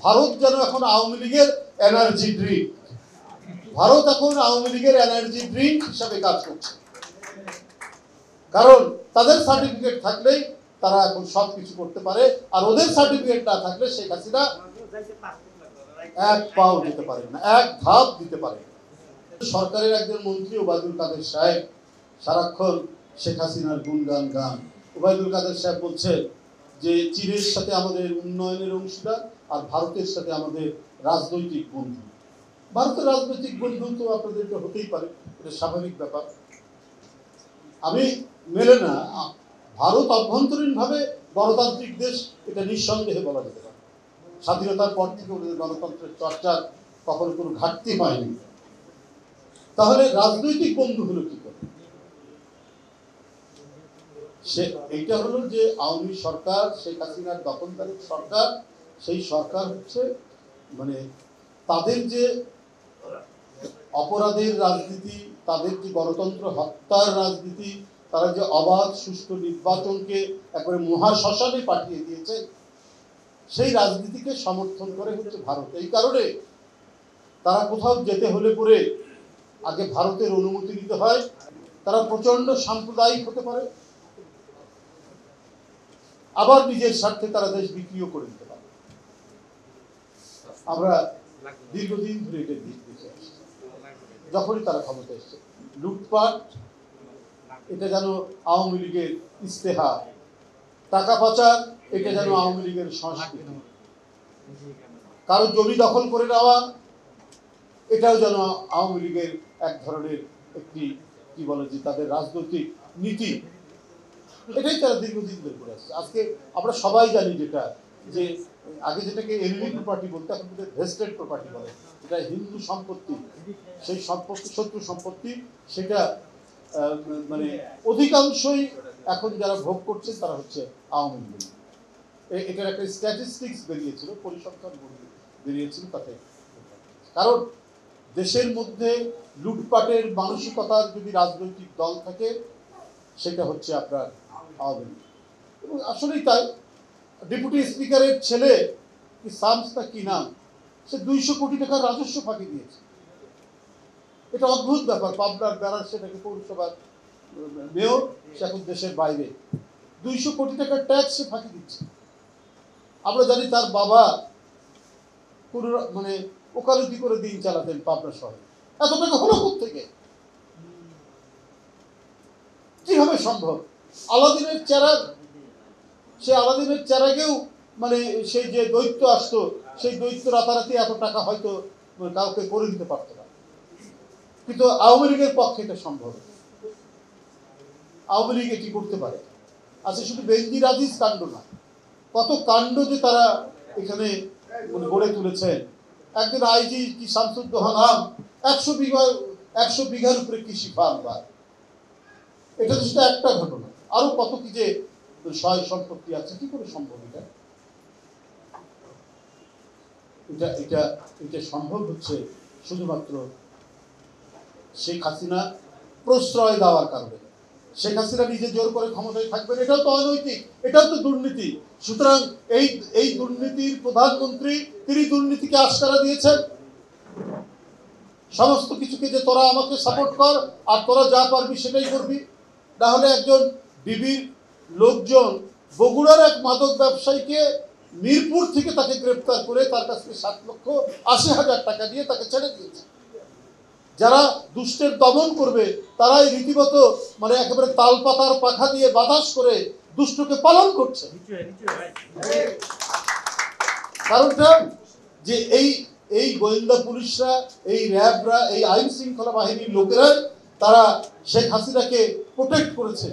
ভারত যেন এখন আওয়ামী লীগের এনার্জি ড্রিঙ্ক, ভারত এখন আওয়ামী লীগের এনার্জি ড্রিঙ্ক হিসাবে কাজ করছে। কারণ তাদের সার্টিফিকেট থাকলেই তারা এখন সবকিছু করতে পারে, আর ওদের সার্টিফিকেট না থাকলে শেখ হাসিনা এক পাও দিতে পারে না, এক ধাপ দিতে পারে না। সরকারের একজন মন্ত্রী ওবায়দুল কাদের সাহেব সারাক্ষণ শেখ হাসিনার গুণগান গান। ওবায়দুল কাদের সাহেব বলছে যে চীনের সাথে আমাদের উন্নয়নের অংশীদার, আর ভারতের সাথে আমাদের রাজনৈতিক বন্ধু। ভারতের রাজনৈতিক বন্ধু তো আপনাদের হতেই পারে, এটা স্বাভাবিক ব্যাপার। আমি মেলে না, ভারত অভ্যন্তরীণভাবে গণতান্ত্রিক দেশ, এটা নিঃসন্দেহে বলা যেতে পারে। স্বাধীনতার পর থেকে ওদের গণতন্ত্রের চর্চার কখনো কোনো ঘাটতি হয়নি। তাহলে রাজনৈতিক বন্ধু হলো কি করে? এইটা হলো যে আওয়ামী সরকার, শেখ হাসিনার দখলদারি সরকার, সেই সরকার হচ্ছে মানে তাদের যে অপরাধের রাজনীতি, তাদের যে গণতন্ত্র হত্যার রাজনীতি, তারা যে অবাধ সুষ্ঠু নির্বাচনকে একবারে মহাশ্মশানে পাঠিয়ে দিয়েছে, সেই রাজনীতিকে সমর্থন করে হচ্ছে ভারত। এই কারণে তারা কোথাও যেতে হলে পরে আগে ভারতের অনুমতি নিতে হয়। তারা প্রচন্ড সাম্প্রদায়িক হতে পারে, আবার নিজের স্বার্থে তারা দেশ বিক্রিও করে দিতে পারে। আমরা দীর্ঘদিন ধরে এটা দেখে আসছি। যখনই তারা ক্ষমতা এসছে, লুটপাট এটা যেন আওয়ামী লীগের ইস্তেহার, টাকা পাচার এটা যেন আওয়ামী লীগের সংস্কৃতি, কারো জমি দখল করে নেওয়া এটাও যেন আওয়ামী লীগের এক ধরনের একটি কি বলে যে তাদের রাজনৈতিক নীতি। এটাই তারা দীর্ঘদিন ধরে করে আসছে। আজকে আমরা সবাই জানি যেটা, যে আগে যেটাকে এনিমি প্রপার্টি বলতে, এখন ভেস্টেড প্রপার্টি বলে, এটা হিন্দু সম্পত্তি, সেই সম্পত্তি শত্রু সম্পত্তি, সেটা মানে অধিকাংশই এখন যারা ভোগ করছে তারা হচ্ছে আওয়ামী লীগ। এটার একটা স্ট্যাটিস্টিক্স বেরিয়েছিল, পরিসংখ্যান বেরিয়েছিল তাতে। কারণ দেশের মধ্যে লুটপাটের মানসিকতার যদি রাজনৈতিক দল থাকে, সেটা হচ্ছে আপনার আওয়ামী লীগ। এবং আসলেই তাই। ডেপুটি স্পিকারের ছেলে কি সামসটা কি নাম, সে 200 কোটি টাকার রাজস্ব ফাঁকি দিয়েছে। এটা অদ্ভুত ব্যাপার। পাবনার বেড়ার সেটাকে পৌরসভার মেয়র, সে এখন দেশের বাইরে, 200 কোটি টাকার ট্যাক্স সে ফাঁকি দিচ্ছে। আমরা জানি তার বাবা কোন মানে ওকালতি করে দিন চালাতেন পাবনা শহরে। এত টাকা হলো কোথেকে, কিভাবে সম্ভব? আলাদিনের চেরাগ, সে আলাদিনের চেরাগেও মানে সেই যে দৈত্য আসতো, সেই দৈত্য রাতারাতি এত টাকা হয়তো কাউকে করে দিতে পারতো না, কিন্তু আওয়ামী লীগের পক্ষে এটা সম্ভব। আওয়ামী লীগ এটি করতে পারে। আচ্ছা, শুধু বেনজির আজিজ কাণ্ড না, কত কাণ্ড যে তারা এখানে গড়ে তুলেছেন। একজন আইজি কি শামসুদ্দোহান 100 বিঘার উপরে কৃষি ফার্ম, এটা তো সেটা একটা ঘটনা, আরো কত কি যে সহায় সম্পত্তি আছে। কি করে সম্ভব এটা? এটা এটা এটা সম্ভব হচ্ছে শুধুমাত্র শেখ হাসিনা প্রশ্রয় দেওয়ার কারণে। শেখ হাসিনা নিজে জোর করে ক্ষমতায় থাকবেন, এটাও তো অনৈতিক, এটাও তো দুর্নীতি। সুতরাং এই দুর্নীতির প্রধানমন্ত্রী, তিনি দুর্নীতিকে আস্কারা দিয়েছেন। সমস্ত কিছুকে যে তোরা আমাকে সাপোর্ট কর, আর তোরা যা পারবি সেটাই করবি। না হলে একজন ডিবির লোকজন বগুড়ার এক মাদক ব্যবসায়ীকে মিরপুর থেকে তাকে গ্রেপ্তার করে তার কাছ থেকে 7,80,000 টাকা দিয়ে তাকে ছেড়ে দিয়েছে। যারা দুষ্টের দমন করবে তারাই রীতিমতো মানে একেবারে তালপাতার পাখা দিয়ে বাতাস করে দুষ্টকে পালন করছে। কারণটা যে এই গোয়েন্দা পুলিশরা, এই র্যাবরা, এই আইন শৃঙ্খলা বাহিনীর লোকেরা তারা শেখ হাসিনাকে প্রোটেক্ট করেছে।